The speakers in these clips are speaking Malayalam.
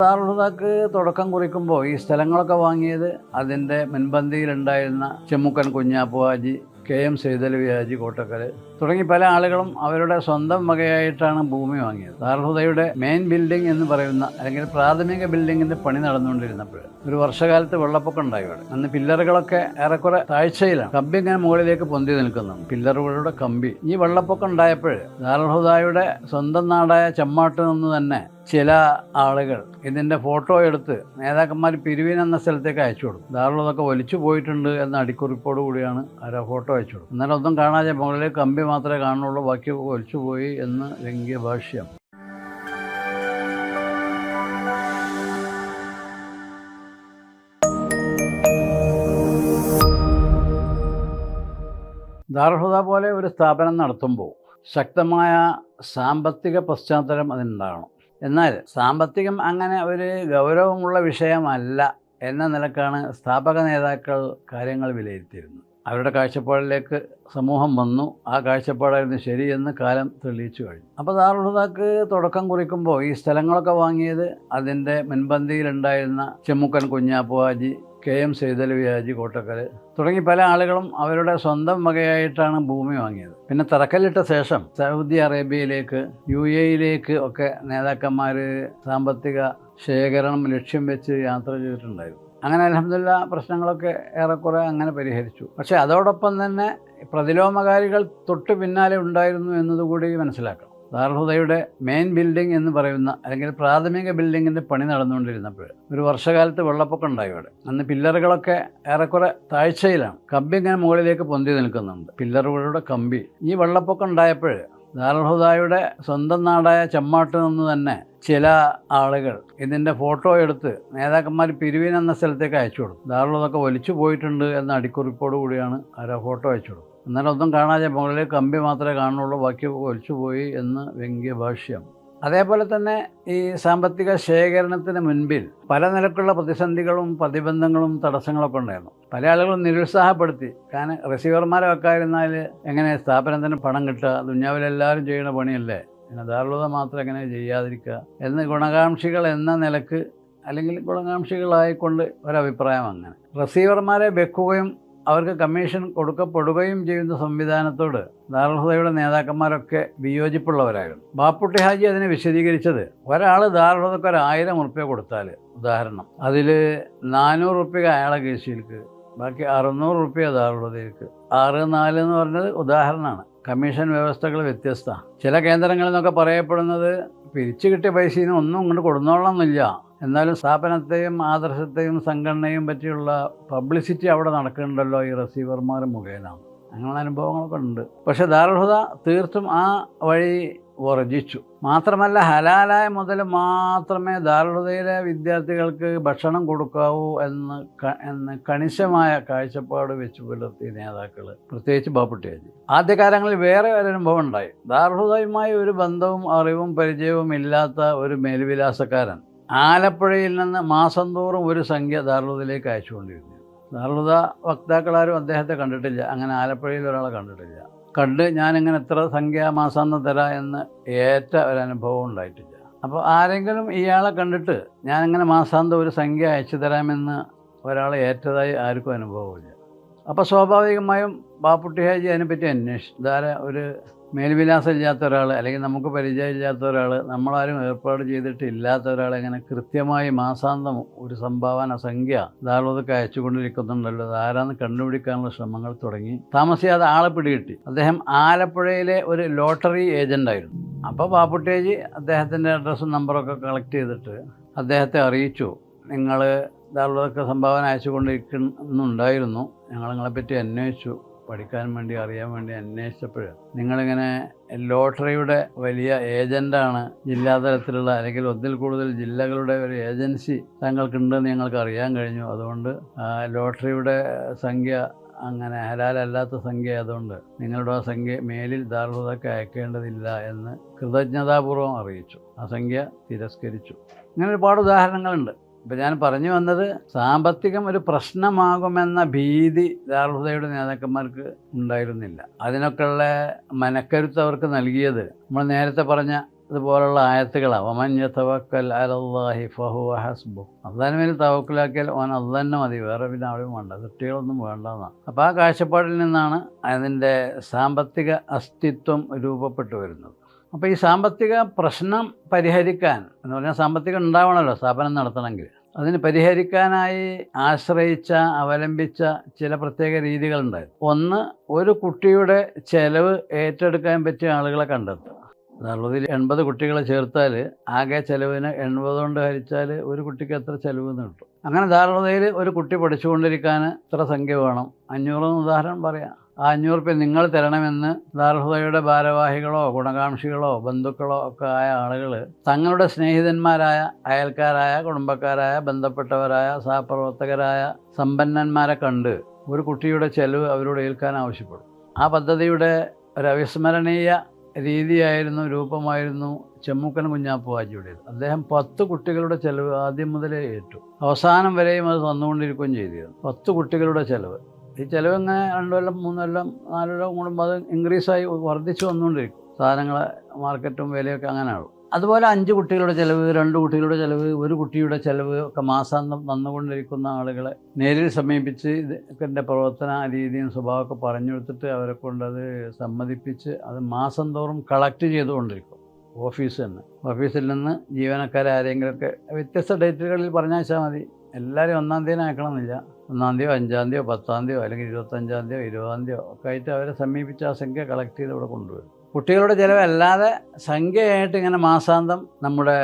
ദാറുൽഹുദക്ക് തുടക്കം കുറിക്കുമ്പോൾ ഈ സ്ഥലങ്ങളൊക്കെ വാങ്ങിയത് അതിൻ്റെ മുൻപന്തിയിലുണ്ടായിരുന്ന ചെമ്മുക്കൻ കുഞ്ഞാപ്പു ഹാജി, KM സൈദലവി ഹാജി കോട്ടക്കൽ തുടങ്ങി പല ആളുകളും അവരുടെ സ്വന്തം വകയായിട്ടാണ് ഭൂമി വാങ്ങിയത്. ദാറുൽഹുദയുടെ മെയിൻ ബിൽഡിംഗ് എന്ന് പറയുന്ന അല്ലെങ്കിൽ പ്രാഥമിക ബിൽഡിങ്ങിൻ്റെ പണി നടന്നുകൊണ്ടിരുന്നപ്പോൾ ഒരു വർഷകാലത്ത് വെള്ളപ്പൊക്കം ഉണ്ടായി. ഇവിടെ അന്ന് പില്ലറുകളൊക്കെ ഏറെക്കുറെ താഴ്ചയിലാണ്, കമ്പി ഇങ്ങനെ മുകളിലേക്ക് പൊന്തി നിൽക്കുന്നുണ്ട്, പില്ലറുകളുടെ കമ്പി. ഈ വെള്ളപ്പൊക്കം ഉണ്ടായപ്പോൾ ദാറുൽഹുദയുടെ സ്വന്തം നാടായ ചെമ്മാട്ട് നിന്ന് തന്നെ ചില ആളുകൾ ഇതിൻ്റെ ഫോട്ടോ എടുത്ത് നേതാക്കന്മാർ പിരിവിൻ എന്ന സ്ഥലത്തേക്ക് അയച്ചു കൊടുക്കും. ദാറുൽഹുദയൊക്കെ വലിച്ചു പോയിട്ടുണ്ട് എന്ന അടിക്കുറിപ്പോട് കൂടിയാണ് ആ ഫോട്ടോ അയച്ചു കൊടുക്കും. എന്നാലും ഒന്നും കാണാതെ മുകളിലേക്ക് കമ്പി മാത്രമേ കാണുള്ളൂ, ബാക്കി വലിച്ചു പോയി എന്ന് വ്യംഗ്യ ഭാഷ്യം. ദാറുൽഹുദ പോലെ ഒരു സ്ഥാപനം നടത്തുമ്പോൾ ശക്തമായ സാമ്പത്തിക പശ്ചാത്തലം അതിനുണ്ടാകണം. എന്നാൽ സാമ്പത്തികം അങ്ങനെ ഒരു ഗൗരവമുള്ള വിഷയമല്ല എന്ന നിലക്കാണ് സ്ഥാപക നേതാക്കൾ കാര്യങ്ങൾ വിലയിരുത്തിയിരുന്നത്. അവരുടെ കാഴ്ചപ്പാടിലേക്ക് സമൂഹം വന്നു. ആ കാഴ്ചപ്പാടായിരുന്നു ശരിയെന്ന് കാലം തെളിയിച്ചു കഴിഞ്ഞു. അപ്പോൾ ദാറുൽഹുദക്ക് തുടക്കം കുറിക്കുമ്പോൾ ഈ സ്ഥലങ്ങളൊക്കെ വാങ്ങിയത് അതിൻ്റെ മുൻപന്തിയിലുണ്ടായിരുന്ന ചെമ്മുക്കൻ കുഞ്ഞാപ്പു ഹാജി, KM സൈദലവി ഹാജി കോട്ടക്കൽ തുടങ്ങി പല ആളുകളും അവരുടെ സ്വന്തം വകയായിട്ടാണ് ഭൂമി വാങ്ങിയത്. പിന്നെ തറക്കല്ലിട്ട ശേഷം സൗദി അറേബ്യയിലേക്ക്, UAE ഒക്കെ നേതാക്കന്മാർ സാമ്പത്തിക ശേഖരണം ലക്ഷ്യം വെച്ച് യാത്ര ചെയ്തിട്ടുണ്ടായിരുന്നു. അങ്ങനെ അൽഹംദുലില്ലാ പ്രശ്നങ്ങളൊക്കെ ഏറെക്കുറെ അങ്ങനെ പരിഹരിച്ചു. പക്ഷേ അതോടൊപ്പം തന്നെ പ്രതിലോമകാരികൾ തൊട്ട് പിന്നാലെ ഉണ്ടായിരുന്നു എന്നതുകൂടി മനസ്സിലാക്കണം. ദാറുൽഹുദയുടെ മെയിൻ ബിൽഡിംഗ് എന്ന് പറയുന്ന അല്ലെങ്കിൽ പ്രാഥമിക ബിൽഡിങ്ങിൻ്റെ പണി നടന്നുകൊണ്ടിരുന്നപ്പോൾ ഒരു വർഷകാലത്ത് വെള്ളപ്പൊക്കം ഉണ്ടായി. ഇവിടെ അന്ന് പില്ലറുകളൊക്കെ ഏറെക്കുറെ താഴ്ചയിലാണ്, കമ്പി ഇങ്ങനെ മുകളിലേക്ക് പൊന്തി നിൽക്കുന്നുണ്ട്, പില്ലറുകളുടെ കമ്പി. ഈ വെള്ളപ്പൊക്കം ഉണ്ടായപ്പോൾ ദാറുൽഹുദയുടെ സ്വന്തം നാടായ ചെമ്മാട്ട് നിന്ന് തന്നെ ചില ആളുകൾ ഇതിൻ്റെ ഫോട്ടോ എടുത്ത് നേതാക്കന്മാർ പിരിവിൻ എന്ന സ്ഥലത്തേക്ക് അയച്ചു കൊടുക്കും. ദാറുൽഹുദയൊക്കെ വലിച്ചു പോയിട്ടുണ്ട് എന്ന അടിക്കുറിപ്പോട് കൂടിയാണ് ആ ഫോട്ടോ അയച്ചു കൊടുക്കും. എന്നാലും ഒന്നും കാണാതെ മുകളിലേക്ക് കമ്പി മാത്രമേ കാണുള്ളൂ, ബാക്കി വലിച്ചു പോയി എന്ന് വ്യംഗ്യ ഭാഷ്യം. അതേപോലെ തന്നെ ഈ സാമ്പത്തിക ശേഖരണത്തിന് മുൻപിൽ പല നിലക്കുള്ള പ്രതിസന്ധികളും പ്രതിബന്ധങ്ങളും തടസ്സങ്ങളൊക്കെ ഉണ്ടായിരുന്നു. പല ആളുകളും നിരുത്സാഹപ്പെടുത്തി. കാരണം റിസീവർമാരെ വെക്കാതിരുന്നാൽ എങ്ങനെ സ്ഥാപനത്തിന് പണം കിട്ടുക, ദുനിയാവിലെല്ലാവരും ചെയ്യുന്ന പണിയല്ലേ, പിന്നെ ദാറുൽഹുദ മാത്രം എങ്ങനെ ചെയ്യാതിരിക്കുക എന്ന് ഗുണകാംക്ഷികൾ എന്ന നിലക്ക് അല്ലെങ്കിൽ ഗുണകാംക്ഷികളായിക്കൊണ്ട് ഒരഭിപ്രായം. അങ്ങനെ റിസീവർമാരെ വെക്കുകയും അവർക്ക് കമ്മീഷൻ കൊടുക്കപ്പെടുകയും ചെയ്യുന്ന സംവിധാനത്തോട് ദാറുൽഹുദയുടെ നേതാക്കന്മാരൊക്കെ വിയോജിപ്പുള്ളവരായിരുന്നു. ബാപ്പുട്ടി ഹാജി അതിനെ വിശദീകരിച്ചത്, ഒരാൾ ദാറുൽഹുദക്ക് 1000 ഉറുപ്പ്യ കൊടുത്താൽ, ഉദാഹരണം, അതിൽ 400 ഉറുപ്പ്യ അയാളെ കേസിലേക്ക്, ബാക്കി 600 ഉറുപ്പ്യ ദാറുൽഹുദയിലേക്ക്. 6-4 എന്ന് പറഞ്ഞത് ഉദാഹരണമാണ്. കമ്മീഷൻ വ്യവസ്ഥകൾ വ്യത്യസ്തമാണ്. ചില കേന്ദ്രങ്ങളിൽ നിന്നൊക്കെ പറയപ്പെടുന്നത് പിരിച്ചു കിട്ടിയ പൈസയിൽ നിന്ന് ഒന്നും ഇങ്ങോട്ട് കൊടുന്നോളണമെന്നില്ല, എന്നാലും സ്ഥാപനത്തെയും ആദർശത്തെയും സംഘടനയും പറ്റിയുള്ള പബ്ലിസിറ്റി അവിടെ നടക്കുന്നുണ്ടല്ലോ ഈ റിസീവർമാർ മുഖേന. അങ്ങനെയുള്ള അനുഭവങ്ങളൊക്കെ ഉണ്ട്. പക്ഷേ ദാറുൽഹുദ തീർത്തും ആ വഴി വർജിച്ചു. മാത്രമല്ല ഹലാലായ മുതൽ മാത്രമേ ദാറുൽഹുദയിലെ വിദ്യാർത്ഥികൾക്ക് ഭക്ഷണം കൊടുക്കാവൂ എന്ന് കണിശമായ കാഴ്ചപ്പാട് വെച്ച് പുലർത്തിയ നേതാക്കൾ, പ്രത്യേകിച്ച് ബാപ്പുട്ടി ഹാജി. ആദ്യകാലങ്ങളിൽ വേറെ ഒരു അനുഭവം ഉണ്ടായി. ദാറുൽഹുദയുമായി ഒരു ബന്ധവും അറിവും പരിചയവും ഇല്ലാത്ത ഒരു മേൽവിലാസക്കാരൻ ആലപ്പുഴയിൽ നിന്ന് മാസം തോറും ഒരു സംഖ്യ ദാറുൽഹുദയിലേക്ക് അയച്ചുകൊണ്ടിരുന്നു. ദാറുൽഹുദ വക്താക്കളാരും അദ്ദേഹത്തെ കണ്ടിട്ടില്ല, അങ്ങനെ ആലപ്പുഴയിൽ ഒരാളെ കണ്ടിട്ടില്ല. കണ്ട് ഞാനിങ്ങനെ എത്ര സംഖ്യ മാസാന്തം തരാം എന്ന് ഏറ്റ ഒരനുഭവം ഉണ്ടായിട്ടില്ല. അപ്പോൾ ആരെങ്കിലും ഇയാളെ കണ്ടിട്ട് ഞാനിങ്ങനെ മാസാന്തം ഒരു സംഖ്യ അയച്ചു തരാമെന്ന് ഒരാൾ ഏറ്റതായി ആർക്കും അനുഭവമില്ല. അപ്പോൾ സ്വാഭാവികമായും ബാപ്പുട്ടി ഹാജി അതിനെപ്പറ്റി അന്വേഷിച്ചു. ഒരു മേൽവിലാസം ഇല്ലാത്ത ഒരാൾ അല്ലെങ്കിൽ നമുക്ക് പരിചയമില്ലാത്ത ഒരാൾ, നമ്മളാരും ഏർപ്പാട് ചെയ്തിട്ടില്ലാത്ത ഒരാൾ എങ്ങനെ കൃത്യമായി മാസാന്തം ഒരു സംഭാവന സംഖ്യ ദാറുൽഹുദക്ക് അയച്ചുകൊണ്ടിരിക്കുന്നുണ്ടല്ലോ, ആരാന്ന് കണ്ടുപിടിക്കാനുള്ള ശ്രമങ്ങൾ തുടങ്ങി. താമസിയാതെ ആളെ പിടികിട്ടി. അദ്ദേഹം ആലപ്പുഴയിലെ ഒരു ലോട്ടറി ഏജൻ്റായിരുന്നു. അപ്പോൾ ബാപ്പുട്ടി ഹാജി അദ്ദേഹത്തിൻ്റെ അഡ്രസ്സും നമ്പറൊക്കെ കളക്ട് ചെയ്തിട്ട് അദ്ദേഹത്തെ അറിയിച്ചു, നിങ്ങൾ ദാറുൽഹുദക്ക് സംഭാവന അയച്ചുകൊണ്ടിരിക്കുന്നുണ്ടായിരുന്നു, ഞങ്ങൾ നിങ്ങളെപ്പറ്റി അന്വേഷിച്ചു, പഠിക്കാൻ വേണ്ടി അറിയാൻ വേണ്ടി അന്വേഷിച്ചപ്പോൾ നിങ്ങളിങ്ങനെ ലോട്ടറിയുടെ വലിയ ഏജൻ്റാണ്, ജില്ലാതലത്തിലുള്ള അല്ലെങ്കിൽ ഒന്നിൽ കൂടുതൽ ജില്ലകളുടെ ഒരു ഏജൻസി താങ്കൾക്കുണ്ടെന്ന് ഞങ്ങൾക്ക് അറിയാൻ കഴിഞ്ഞു. അതുകൊണ്ട് ലോട്ടറിയുടെ സംഖ്യ അങ്ങനെ ഹലാലല്ലാത്ത സംഖ്യ ആയതുകൊണ്ട് നിങ്ങളുടെ ആ സംഖ്യ മേലിൽ ദാറുൽഹുദക്ക് അയക്കേണ്ടതില്ല എന്ന് കൃതജ്ഞതാപൂർവ്വം അറിയിച്ചു. ആ സംഖ്യ തിരസ്കരിച്ചു. ഇങ്ങനെ ഒരുപാട് ഉദാഹരണങ്ങളുണ്ട്. ഇപ്പം ഞാൻ പറഞ്ഞു വന്നത്, സാമ്പത്തികം ഒരു പ്രശ്നമാകുമെന്ന ഭീതി ദാറുൽഹുദയുടെ നേതാക്കന്മാർക്ക് ഉണ്ടായിരുന്നില്ല. അതിനൊക്കെയുള്ള മനക്കരുത്ത് അവർക്ക് നൽകിയത് നമ്മൾ നേരത്തെ പറഞ്ഞ ഇതുപോലുള്ള ആയത്തുകളാണ്. വമൻ യതവക്കൽ അലല്ലാഹി ഫഹുവ ഹസ്ബു. അള്ളാഹിന് മേൽ തവക്കുലാക്കിയാൽ ഓൻ അള്ളാഹ് തന്നെ മതി, വേറെ പിന്നെ ആരും വേണ്ട, കുട്ടികളൊന്നും വേണ്ടെന്നാണ്. അപ്പോൾ ആ കാഴ്ചപ്പാടിൽ നിന്നാണ് അതിൻ്റെ സാമ്പത്തിക അസ്തിത്വം രൂപപ്പെട്ടു വരുന്നത്. അപ്പോൾ ഈ സാമ്പത്തിക പ്രശ്നം പരിഹരിക്കാൻ എന്ന് പറഞ്ഞാൽ സാമ്പത്തികം ഉണ്ടാവണമല്ലോ സ്ഥാപനം നടത്തണമെങ്കിൽ. അതിന് പരിഹരിക്കാനായി അവലംബിച്ച ചില പ്രത്യേക രീതികളുണ്ടായിരുന്നു. ഒന്ന്, ഒരു കുട്ടിയുടെ ചെലവ് ഏറ്റെടുക്കാൻ പറ്റിയ ആളുകളെ കണ്ടെത്തുക. ഉദാഹരണത്തിൽ 80 കുട്ടികളെ ചേർത്താൽ ആകെ ചെലവിന് 80 കൊണ്ട് ഹരിച്ചാൽ ഒരു കുട്ടിക്ക് എത്ര ചെലവ് എന്ന് കിട്ടും. അങ്ങനെ ധാരണയിൽ ഒരു കുട്ടി പഠിച്ചുകൊണ്ടിരിക്കാൻ ഇത്ര സംഖ്യ വേണം, 500 എന്ന് ഉദാഹരണം പറയാം. ആ 500 റുപ്യ നിങ്ങൾ തരണമെന്ന് ദാറുൽ ഭാരവാഹികളോ ഗുണകാംക്ഷികളോ ബന്ധുക്കളോ ഒക്കെ ആയ ആളുകൾ തങ്ങളുടെ സ്നേഹിതന്മാരായ, അയൽക്കാരായ, കുടുംബക്കാരായ, ബന്ധപ്പെട്ടവരായ, സഹപ്രവർത്തകരായ സമ്പന്നന്മാരെ കണ്ട് ഒരു കുട്ടിയുടെ ചെലവ് അവരോട് ഏൽക്കാൻ ആവശ്യപ്പെടും. ആ പദ്ധതിയുടെ ഒരു അവിസ്മരണീയ രൂപമായിരുന്നു ചെമ്മൂക്കൻ കുഞ്ഞാപ്പു ഹാജിയുടേത്. അദ്ദേഹം 10 കുട്ടികളുടെ ചെലവ് ആദ്യം മുതലേ ഏറ്റു, അവസാനം വരെയും അത് തന്നുകൊണ്ടിരിക്കുകയും ചെയ്തിരുന്നു. 10 കുട്ടികളുടെ ചെലവ്. ഈ ചെലവ് ഇങ്ങനെ 2 കൊല്ലം 3 കൊല്ലം 4 കൊല്ലം കൂടുമ്പോൾ അത് ഇൻക്രീസായി വർദ്ധിച്ചു വന്നുകൊണ്ടിരിക്കും. സാധനങ്ങളെ മാർക്കറ്റും വിലയൊക്കെ അങ്ങനെയാണ്. അതുപോലെ 5 കുട്ടികളുടെ ചിലവ്, 2 കുട്ടികളുടെ ചിലവ്, 1 കുട്ടിയുടെ ചിലവ് ഒക്കെ മാസാന്തം തന്നുകൊണ്ടിരിക്കുന്ന ആളുകളെ നേരിൽ സമീപിച്ച് ഇതിൻ്റെ പ്രവർത്തന രീതിയും സ്വഭാവമൊക്കെ പറഞ്ഞു കൊടുത്തിട്ട് അവരെ കൊണ്ടത് സമ്മതിപ്പിച്ച് അത് മാസം തോറും കളക്ട് ചെയ്തുകൊണ്ടിരിക്കും. ഓഫീസിൽ നിന്ന് ജീവനക്കാരെ ആരെങ്കിലുമൊക്കെ വ്യത്യസ്ത ഡേറ്റുകളിൽ പറഞ്ഞയച്ചാൽ മതി. എല്ലാവരും 1-ാം തീയതി അയക്കണമെന്നില്ല. 1-ാം തീയതിയോ 5-ാം തീയതിയോ 10-ാം തീയതിയോ അല്ലെങ്കിൽ 25-ാം തീയതിയോ 20-ാം തീയതിയോ ഒക്കെ ആയിട്ട് അവരെ സമീപിച്ച് ആ സംഖ്യ കളക്ട് ചെയ്ത് ഇവിടെ കൊണ്ടുവരും. കുട്ടികളുടെ ചിലവല്ലാതെ സംഖ്യയായിട്ട് ഇങ്ങനെ മാസാന്തം നമ്മുടെ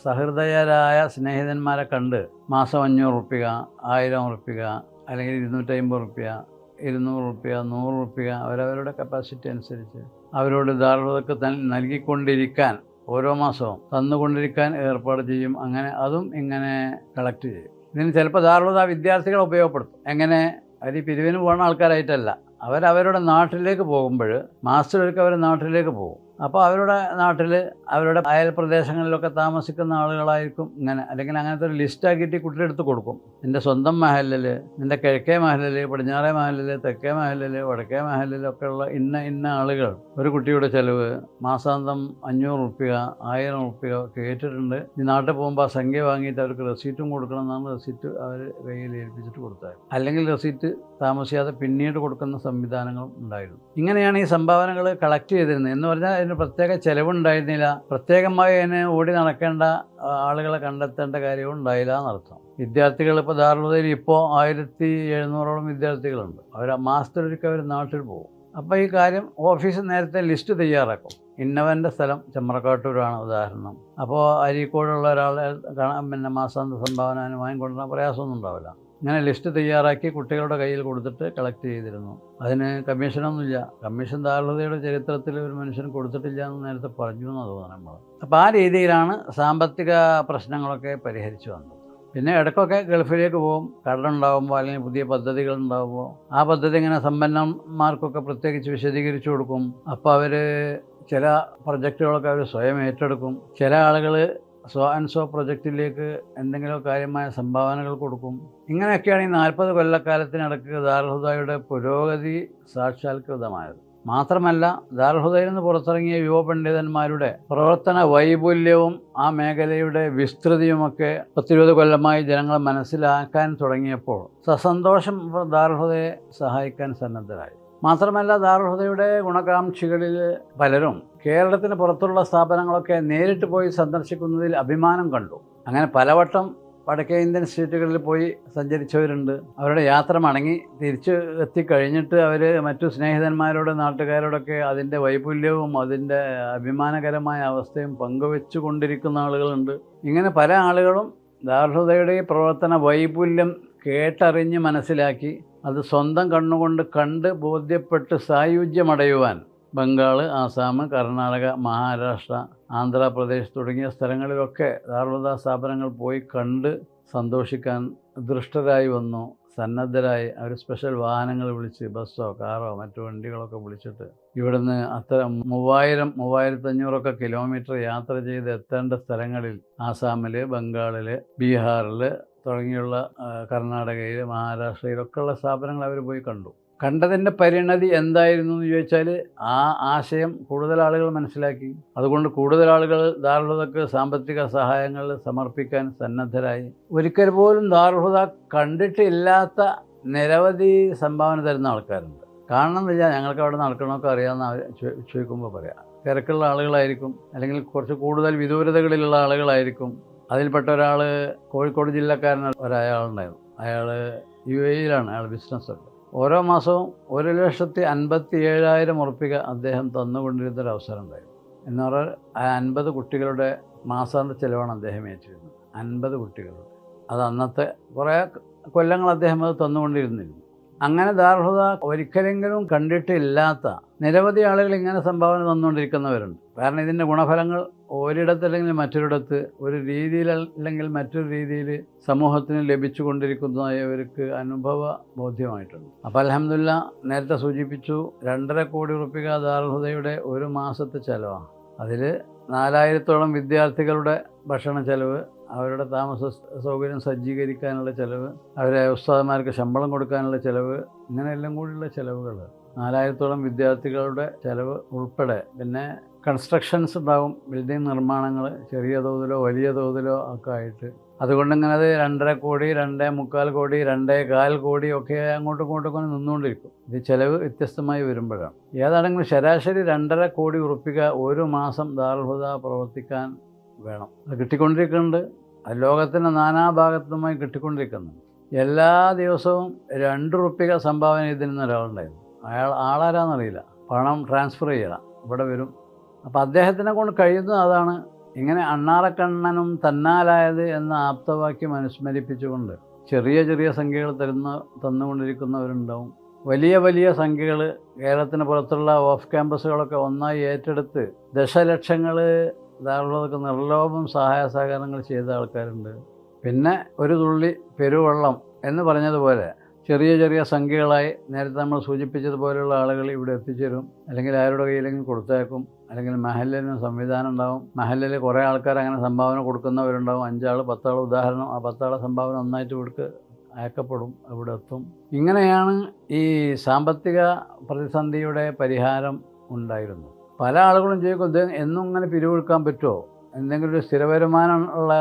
സഹൃദയരായ സ്നേഹിതന്മാരെ കണ്ട് മാസം 500 റുപ്യ, 1000 റുപ്യ, അല്ലെങ്കിൽ 250 റുപ്യ, 200 റുപ്യ, 100 റുപ്യ അവരവരുടെ കപ്പാസിറ്റി അനുസരിച്ച് അവരോട് ധാരാളമൊക്കെ നൽകിക്കൊണ്ടിരിക്കാൻ, ഓരോ മാസവും തന്നുകൊണ്ടിരിക്കാൻ ഏർപ്പാട് ചെയ്യും. അങ്ങനെ അതും ഇങ്ങനെ കളക്ട് ചെയ്യും. ഇതിന് ചിലപ്പോൾ ധാരാളം വിദ്യാർത്ഥികളെ ഉപയോഗപ്പെടുത്തും. എങ്ങനെ? അവർ പിരിവിന് പോകുന്ന ആൾക്കാരായിട്ടല്ല, അവരവരുടെ നാട്ടിലേക്ക് പോകുമ്പോൾ മാസത്തിലൊരിക്കൽ അവർ നാട്ടിലേക്ക് പോകും. അപ്പോൾ അവരുടെ നാട്ടിൽ അവരുടെ അയൽ പ്രദേശങ്ങളിലൊക്കെ താമസിക്കുന്ന ആളുകളായിരിക്കും ഇങ്ങനെ, അല്ലെങ്കിൽ അങ്ങനത്തെ ഒരു ലിസ്റ്റാക്കിയിട്ട് കുട്ടിയെടുത്ത് കൊടുക്കും. നിൻ്റെ സ്വന്തം മഹലിൽ, നിൻ്റെ കിഴക്കേ മഹലിൽ, പടിഞ്ഞാറേ മഹലിൽ, തെക്കേ മഹലിൽ, വടക്കേ മഹലിലൊക്കെ ഉള്ള ഇന്ന ആളുകൾ ഒരു കുട്ടിയുടെ ചിലവ് മാസാന്തം 500 റുപ്യ, 1000 റുപ്യ കേട്ടിട്ടുണ്ട്. ഈ നാട്ടിൽ പോകുമ്പോൾ ആ സംഖ്യ വാങ്ങിയിട്ട് അവർക്ക് റെസീറ്റും കൊടുക്കണം എന്നാണ്. റെസീറ്റ് അവർ കയ്യിൽ ഏൽപ്പിച്ചിട്ട് കൊടുത്താൽ, അല്ലെങ്കിൽ റെസീറ്റ് താമസിയാതെ പിന്നീട് കൊടുക്കുന്ന സംവിധാനങ്ങളും ഉണ്ടായിരുന്നു. ഇങ്ങനെയാണ് ഈ സംഭാവനകൾ കളക്ട് ചെയ്തിരുന്നത്. എന്ന് പറഞ്ഞാൽ അതിന് പ്രത്യേക ചിലവുണ്ടായിരുന്നില്ല, പ്രത്യേകമായി അതിന് ഓടി നടക്കേണ്ട ആളുകളെ കണ്ടെത്തേണ്ട കാര്യവും ഉണ്ടായില്ല എന്നർത്ഥം. വിദ്യാർത്ഥികൾ ഇപ്പോൾ ധാരാളം ഇപ്പോൾ 1700ഓളം വിദ്യാർത്ഥികളുണ്ട്. അവർ മാസത്തിലൊരിക്കൽ അവർ നാട്ടിൽ പോകും. അപ്പോൾ ഈ കാര്യം ഓഫീസ് നേരത്തെ ലിസ്റ്റ് തയ്യാറാക്കും. ഇന്നവൻ്റെ സ്ഥലം ചെമ്പ്രക്കാട്ടൂരാണ് ഉദാഹരണം. അപ്പോൾ അരീക്കോടുള്ള ഒരാളെ മാസാന്ത സംഭാവന വാങ്ങിക്കൊണ്ടുവരാൻ പ്രയാസമൊന്നും ഉണ്ടാവില്ല. ഇങ്ങനെ ലിസ്റ്റ് തയ്യാറാക്കി കുട്ടികളുടെ കയ്യിൽ കൊടുത്തിട്ട് കളക്ട് ചെയ്തിരുന്നു. അതിന് കമ്മീഷനൊന്നുമില്ല. കമ്മീഷൻ ധാരാളതയുടെ ചരിത്രത്തിൽ ഒരു മനുഷ്യൻ കൊടുത്തിട്ടില്ല എന്ന് നേരത്തെ പറഞ്ഞു എന്ന് തോന്നുന്നു നമ്മൾ. അപ്പോൾ ആ രീതിയിലാണ് സാമ്പത്തിക പ്രശ്നങ്ങളൊക്കെ പരിഹരിച്ചു വന്നത്. പിന്നെ ഇടയ്ക്കൊക്കെ ഗൾഫിലേക്ക് പോകും, കടമുണ്ടാകുമ്പോൾ അല്ലെങ്കിൽ പുതിയ പദ്ധതികൾ ഉണ്ടാകുമ്പോൾ ആ പദ്ധതി ഇങ്ങനെ സമ്പന്നന്മാർക്കൊക്കെ പ്രത്യേകിച്ച് വിശദീകരിച്ചു കൊടുക്കും. അപ്പോൾ അവർ ചില പ്രൊജക്റ്റുകളൊക്കെ അവർ സ്വയം ഏറ്റെടുക്കും. ചില ആളുകൾ പ്രൊജക്റ്റിലേക്ക് എന്തെങ്കിലും കാര്യമായ സംഭാവനകൾ കൊടുക്കും. ഇങ്ങനെയൊക്കെയാണ് ഈ 40 കൊല്ലക്കാലത്തിനിടയ്ക്ക് ദാറുൽ ഹുദയുടെ പുരോഗതി സാക്ഷാത്കൃതമായത്. മാത്രമല്ല, ദാറുൽ ഹുദയിൽ നിന്ന് പുറത്തിറങ്ങിയ യുവ പണ്ഡിതന്മാരുടെ പ്രവർത്തന വൈപുല്യവും ആ മേഖലയുടെ വിസ്തൃതിയുമൊക്കെ 10-20 കൊല്ലമായി ജനങ്ങളെ മനസ്സിലാക്കാൻ തുടങ്ങിയപ്പോൾ സസന്തോഷം ദാറുൽ ഹുദയെ സഹായിക്കാൻ സന്നദ്ധരായി. മാത്രമല്ല, ദാറുൽ ഹുദയുടെ ഗുണകാംക്ഷികളിൽ പലരും കേരളത്തിന് പുറത്തുള്ള സ്ഥാപനങ്ങളൊക്കെ നേരിട്ട് പോയി സന്ദർശിക്കുന്നതിൽ അഭിമാനം കണ്ടു. അങ്ങനെ പലവട്ടം വടക്കേ ഇന്ത്യൻ സ്റ്റേറ്റുകളിൽ പോയി സഞ്ചരിച്ചവരുണ്ട്. അവരുടെ യാത്ര മടങ്ങി തിരിച്ച് എത്തിക്കഴിഞ്ഞിട്ട് അവർ മറ്റു സ്നേഹിതന്മാരോട്, നാട്ടുകാരോടൊക്കെ അതിൻ്റെ വൈപുല്യവും അതിൻ്റെ അഭിമാനകരമായ അവസ്ഥയും പങ്കുവെച്ചു കൊണ്ടിരിക്കുന്ന ആളുകളുണ്ട്. ഇങ്ങനെ പല ആളുകളും ദാറുൽ ഹുദയുടെ പ്രവർത്തന വൈപുല്യം കേട്ടറിഞ്ഞ് മനസ്സിലാക്കി അത് സ്വന്തം കണ്ണുകൊണ്ട് കണ്ട് ബോധ്യപ്പെട്ട് സായുജ്യമടയുവാൻ ബംഗാൾ, ആസാം, കർണാടക, മഹാരാഷ്ട്ര, ആന്ധ്രാപ്രദേശ് തുടങ്ങിയ സ്ഥലങ്ങളിലൊക്കെ ദാറുൽ ഹുദ സ്ഥാപനങ്ങൾ പോയി കണ്ട് സന്തോഷിക്കാൻ ദൃഷ്ടരായി വന്നു, സന്നദ്ധരായി. അവർ സ്പെഷ്യൽ വാഹനങ്ങൾ വിളിച്ച്, ബസ്സോ കാറോ മറ്റു വണ്ടികളൊക്കെ വിളിച്ചിട്ട് ഇവിടുന്ന് അത്തരം 3000-3500 കിലോമീറ്റർ യാത്ര ചെയ്ത് എത്തേണ്ട സ്ഥലങ്ങളിൽ ആസാമിൽ, ബംഗാളിൽ, ബീഹാറിൽ തുടങ്ങിയുള്ള കർണാടകയിൽ, മഹാരാഷ്ട്രയിലൊക്കെയുള്ള സ്ഥാപനങ്ങൾ അവർ പോയി കണ്ടു. കണ്ടതിൻ്റെ പരിണതി എന്തായിരുന്നു എന്ന് ചോദിച്ചാൽ ആ ആശയം കൂടുതൽ ആളുകൾ മനസ്സിലാക്കി. അതുകൊണ്ട് കൂടുതൽ ആളുകൾ ദാറുൽ ഹുദക്ക് സാമ്പത്തിക സഹായങ്ങൾ സമർപ്പിക്കാൻ സന്നദ്ധരായി. ഒരിക്കൽ പോലും ദാറുൽ ഹുദ കണ്ടിട്ടില്ലാത്ത നിരവധി സംഭാവന തരുന്ന ആൾക്കാരുണ്ട്. കാണണം എന്നില്ല, ഞങ്ങൾക്ക് അവിടെ നടക്കണമൊക്കെ അറിയാമെന്ന് അവർ ചോദിക്കുമ്പോൾ പറയാം. തിരക്കുള്ള ആളുകളായിരിക്കും, അല്ലെങ്കിൽ കുറച്ച് കൂടുതൽ വിദൂരതകളിലുള്ള ആളുകളായിരിക്കും. അതിൽപ്പെട്ട ഒരാൾ കോഴിക്കോട് ജില്ലക്കാരൻ ഒരാളുണ്ടായിരുന്നു. അയാൾ UAE-യിലാണ്, അയാൾ ബിസിനസ്സുണ്ട്. ഓരോ മാസവും 1,57,000 ഉറുപ്പിക അദ്ദേഹം തന്നുകൊണ്ടിരുന്നൊരു അവസരം ഉണ്ടായിരുന്നു. എന്ന് പറഞ്ഞാൽ 50 കുട്ടികളുടെ മാസാന്ത ചിലവാണ് അദ്ദേഹം ഏറ്റിരുന്നത്. 50 കുട്ടികളുടെ. അത് അന്നത്തെ കുറേ കൊല്ലങ്ങൾ അദ്ദേഹം അത് തന്നുകൊണ്ടിരുന്നിരുന്നു. അങ്ങനെ ദാറുൽ ഹുദ ഒരിക്കലെങ്കിലും കണ്ടിട്ടില്ലാത്ത നിരവധി ആളുകൾ ഇങ്ങനെ സംഭാവന തന്നുകൊണ്ടിരിക്കുന്നവരുണ്ട്. കാരണം ഇതിൻ്റെ ഗുണഫലങ്ങൾ ഒരിടത്തല്ലെങ്കിൽ മറ്റൊരിടത്ത് ഒരു രീതിയിൽ അല്ലെങ്കിൽ മറ്റൊരു രീതിയിൽ സമൂഹത്തിന് ലഭിച്ചു കൊണ്ടിരിക്കുന്നവർക്ക് അനുഭവ ബോധ്യമായിട്ടുണ്ട്. അപ്പോൾ അൽഹംദുലില്ലാ, നേരത്തെ സൂചിപ്പിച്ചു 2.5 കോടി ഉറുപ്പിക ദാറുൽ ഹുദയുടെ ഒരു മാസത്തെ ചിലവാണ്. അതിൽ 4000-ഓളം വിദ്യാർത്ഥികളുടെ ഭക്ഷണ ചെലവ്, അവരുടെ താമസ സൗകര്യം സജ്ജീകരിക്കാനുള്ള ചിലവ്, അവരെ ഉസ്താദന്മാർക്ക് ശമ്പളം കൊടുക്കാനുള്ള ചിലവ്, ഇങ്ങനെ എല്ലാം കൂടിയുള്ള ചിലവുകൾ 4000-ഓളം വിദ്യാർത്ഥികളുടെ ചിലവ് ഉൾപ്പെടെ. പിന്നെ കൺസ്ട്രക്ഷൻസ് ഉണ്ടാവും, ബിൽഡിംഗ് നിർമ്മാണങ്ങൾ ചെറിയ തോതിലോ വലിയ തോതിലോ ഒക്കെ ആയിട്ട്. അതുകൊണ്ടിങ്ങനെ അത് 2.5 കോടി, 2.25 കോടി, 2.25 കോടി ഒക്കെ അങ്ങോട്ടും ഇങ്ങോട്ടും നിന്നുകൊണ്ടിരിക്കും. ഇത് ചിലവ് വ്യത്യസ്തമായി വരുമ്പോഴാണ്. ഏതാണെങ്കിലും ശരാശരി 2.5 കോടി ഉറുപ്പിക ഒരു മാസം ദാറുൽ ഹുദ പ്രവർത്തിക്കാൻ വേണം. അത് കിട്ടിക്കൊണ്ടിരിക്കുന്നുണ്ട്. അത് ലോകത്തിൻ്റെ നാനാഭാഗത്തുമായി കിട്ടിക്കൊണ്ടിരിക്കുന്നു. എല്ലാ ദിവസവും 2 ഉറുപ്പിക സംഭാവന ഇതിന് ഒരാളുണ്ടായിരുന്നു. ആളാരാന്നറിയില്ല, പണം ട്രാൻസ്ഫർ ചെയ്യണം, ഇവിടെ വരും. അപ്പോൾ അദ്ദേഹത്തിനെ കൊണ്ട് കഴിയുന്നത് അതാണ്. ഇങ്ങനെ അണ്ണാറക്കണ്ണനും തന്നാലായത് എന്ന ആപ്തവാക്യം അനുസ്മരിപ്പിച്ചുകൊണ്ട് ചെറിയ ചെറിയ സംഖ്യകൾ തന്നുകൊണ്ടിരിക്കുന്നവരുണ്ടാവും. വലിയ വലിയ സംഖ്യകൾ കേരളത്തിന് പുറത്തുള്ള ഓഫ് ക്യാമ്പസുകളൊക്കെ ഒന്നായി ഏറ്റെടുത്ത് ദശലക്ഷങ്ങൾ ദാറുൽ ഹുദക്ക് നിർലോഭം സഹായ സഹകരണങ്ങൾ ചെയ്ത ആൾക്കാരുണ്ട്. പിന്നെ ഒരു തുള്ളി പെരുവെള്ളം എന്ന് പറഞ്ഞതുപോലെ ചെറിയ ചെറിയ സംഖ്യകളായി നേരത്തെ നമ്മൾ സൂചിപ്പിച്ചതുപോലെയുള്ള ആളുകൾ ഇവിടെ എത്തിച്ചേരും, അല്ലെങ്കിൽ ആരുടെ കയ്യിലെങ്കിലും കൊടുത്തേക്കും, അല്ലെങ്കിൽ മഹല്ലിന് സംവിധാനം ഉണ്ടാവും. മഹല്ലിൽ കുറേ ആൾക്കാർ അങ്ങനെ സംഭാവന കൊടുക്കുന്നവരുണ്ടാവും. 5 ആൾ 10 ആൾ, ഉദാഹരണം, ആ 10 ആളെ സംഭാവന ഒന്നായിട്ട് ഇവിടേക്ക് അയക്കപ്പെടും, അവിടെ എത്തും. ഇങ്ങനെയാണ് ഈ സാമ്പത്തിക പ്രതിസന്ധിയുടെ പരിഹാരം ഉണ്ടായിരുന്നു. പല ആളുകളും ചോദിക്കും, ഇത് എന്നും ഇങ്ങനെ പിരിവെടുക്കാൻ പറ്റുമോ, എന്തെങ്കിലും ഒരു സ്ഥിരവരുമാനം ഉള്ള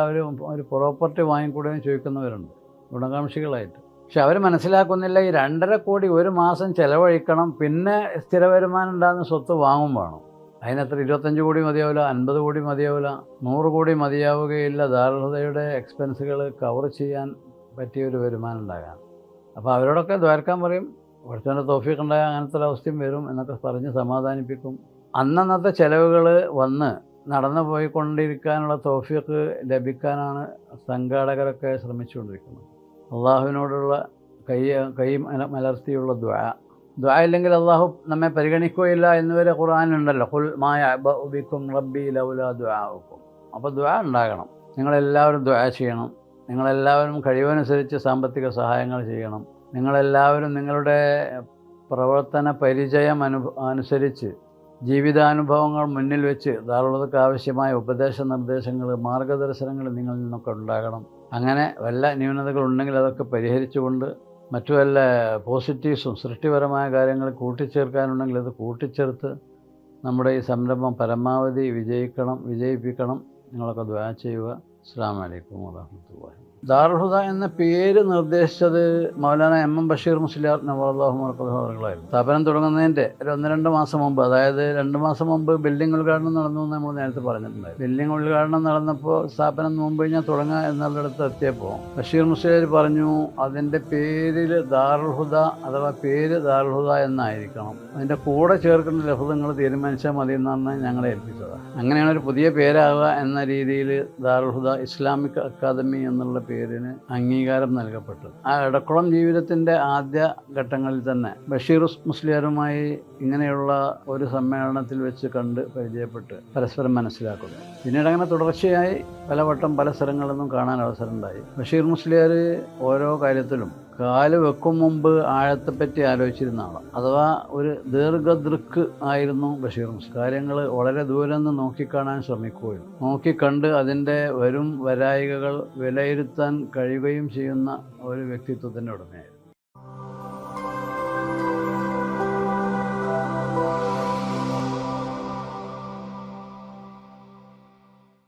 ഒരു പ്രോപ്പർട്ടി വാങ്ങിക്കൂടെന്ന് ചോദിക്കുന്നവരുണ്ട് ഗുണകാംക്ഷികളായിട്ട്. പക്ഷെ അവർ മനസ്സിലാക്കുന്നില്ല, ഈ 2.5 കോടി ഒരു മാസം ചിലവഴിക്കണം, പിന്നെ സ്ഥിരവരുമാനം ഉണ്ടാകുന്ന സ്വത്ത് വാങ്ങും വേണം. അതിനത്ര 25 കോടി മതിയാവില്ല, 50 കോടി മതിയാവില്ല, 100 കോടി മതിയാവുകയില്ല ദാറുൽ ഹുദയുടെ എക്സ്പെൻസുകൾ കവർ ചെയ്യാൻ പറ്റിയൊരു വരുമാനം ഉണ്ടാകാൻ. അപ്പോൾ അവരോടൊക്കെ ദ്വാരക്കാൻ പറയും, കുറച്ചുകൊണ്ട് തൗഫീഖ് ഉണ്ടായാൽ അങ്ങനത്തെ ഒരു അവസ്ഥയും വരും എന്നൊക്കെ പറഞ്ഞ് സമാധാനിപ്പിക്കും. അന്നന്നത്തെ ചിലവുകൾ വന്ന് നടന്നു പോയിക്കൊണ്ടിരിക്കാനുള്ള തൗഫീഖ് ലഭിക്കാനാണ് സംഘാടകരൊക്കെ ശ്രമിച്ചുകൊണ്ടിരിക്കുന്നത്. അള്ളാഹുവിനോടുള്ള കൈ മലർത്തിയുള്ള ദുആ ഇല്ലെങ്കിൽ അള്ളാഹു നമ്മെ പരിഗണിക്കുകയില്ല എന്നുവരെ ഖുർആനിലുണ്ടല്ലോ, ഖുൽ മാ യഅ്ബഉ ബിക്കും റബ്ബി ലൗലാ ദുആഉക്കും. അപ്പോൾ ദുആ ഉണ്ടാകണം. നിങ്ങളെല്ലാവരും ദുആ ചെയ്യണം. നിങ്ങളെല്ലാവരും കഴിവനുസരിച്ച് സാമ്പത്തിക സഹായങ്ങൾ ചെയ്യണം. നിങ്ങളെല്ലാവരും നിങ്ങളുടെ പ്രവർത്തന പരിചയം അനുസരിച്ച് ജീവിതാനുഭവങ്ങൾ മുന്നിൽ വെച്ച് ദാറുൽ ഹുദക്ക് ആവശ്യമായ ഉപദേശ നിർദ്ദേശങ്ങൾ, മാർഗദർശനങ്ങൾ നിങ്ങളിൽ നിന്നൊക്കെ ഉണ്ടാകണം. അങ്ങനെ വല്ല ന്യൂനതകളുണ്ടെങ്കിൽ അതൊക്കെ പരിഹരിച്ചുകൊണ്ട് മറ്റു വല്ല പോസിറ്റീവ്സും സൃഷ്ടിപരമായ കാര്യങ്ങൾ കൂട്ടിച്ചേർക്കാനുണ്ടെങ്കിൽ അത് കൂട്ടിച്ചേർത്ത് നമ്മുടെ ഈ സംരംഭം പരമാവധി വിജയിപ്പിക്കണം. നിങ്ങളൊക്കെ ദുആ ചെയ്യുക. അസ്സലാമു അലൈക്കും വറഹ്മത്തുള്ളാഹി. ദാറുൽ ഹുദ എന്ന പേര് നിർദ്ദേശിച്ചത് മൗലാന M.M. ബഷീർ മുസ്ലിയാർ നവറല്ലാഹു മർക്കദഹുകളായിരുന്നു. സ്ഥാപനം തുടങ്ങുന്നതിൻ്റെ ഒരു 1-2 മാസം മുമ്പ്, അതായത് 2 മാസം മുമ്പ് ബിൽഡിംഗ് ഉദ്ഘാടനം നടന്നു എന്ന് നമ്മൾ നേരത്തെ പറഞ്ഞിട്ടുണ്ടായിരുന്നു. ബിൽഡിംഗ് ഉദ്ഘാടനം നടന്നപ്പോൾ സ്ഥാപനം മുമ്പ് കഴിഞ്ഞാൽ തുടങ്ങുക എന്നുള്ളിടത്ത് എത്തിയപ്പോൾ ബഷീർ മുസ്ലിയാർ പറഞ്ഞു, അതിൻ്റെ പേരിൽ ദാറുൽ ഹുദ അഥവാ പേര് ദാറുൽ ഹുദ എന്നായിരിക്കണം, അതിൻ്റെ കൂടെ ചേർക്കുന്ന ലഫ്ദ് നിങ്ങൾ തീരുമാനിച്ചാൽ മതി എന്നാണ് ഞങ്ങളെ ഏൽപ്പിച്ചത്. അങ്ങനെയാണ് ഒരു പുതിയ പേരാവുക എന്ന രീതിയിൽ ദാറുൽ ഹുദ ഇസ്ലാമിക് അക്കാദമി എന്നുള്ള പേരിന് അംഗീകാരം നൽകപ്പെട്ടു. ആ എടക്കുളം ജീവിതത്തിൻ്റെ ആദ്യ ഘട്ടങ്ങളിൽ തന്നെ ബഷീർ മുസ്ലിയാരുമായി ഇങ്ങനെയുള്ള ഒരു സമ്മേളനത്തിൽ വെച്ച് കണ്ട് പരിചയപ്പെട്ട് പരസ്പരം മനസ്സിലാക്കുന്നു. പിന്നീട് അങ്ങനെ തുടർച്ചയായി പലവട്ടം പല സ്ഥലങ്ങളിൽ നിന്നും കാണാൻ അവസരമുണ്ടായി. ബഷീർ മുസ്ലിയാർ ഓരോ കാര്യത്തിലും കാല് വെക്കും മുമ്പ് ആഴത്തെപ്പറ്റി ആലോചിച്ചിരുന്ന ആളാണ്. അഥവാ ഒരു ദീർഘദൃക്ക് ആയിരുന്നു ബഷീർ മുസ്ലിയാർ. കാര്യങ്ങൾ വളരെ ദൂരെ നിന്ന് നോക്കിക്കാണാൻ ശ്രമിക്കുകയും നോക്കിക്കണ്ട് അതിൻ്റെ വരായികകൾ വിലയിരുത്താൻ കഴിയുകയും ചെയ്യുന്ന ഒരു വ്യക്തിത്വത്തിൻ്റെ ഉടമയായിരുന്നു.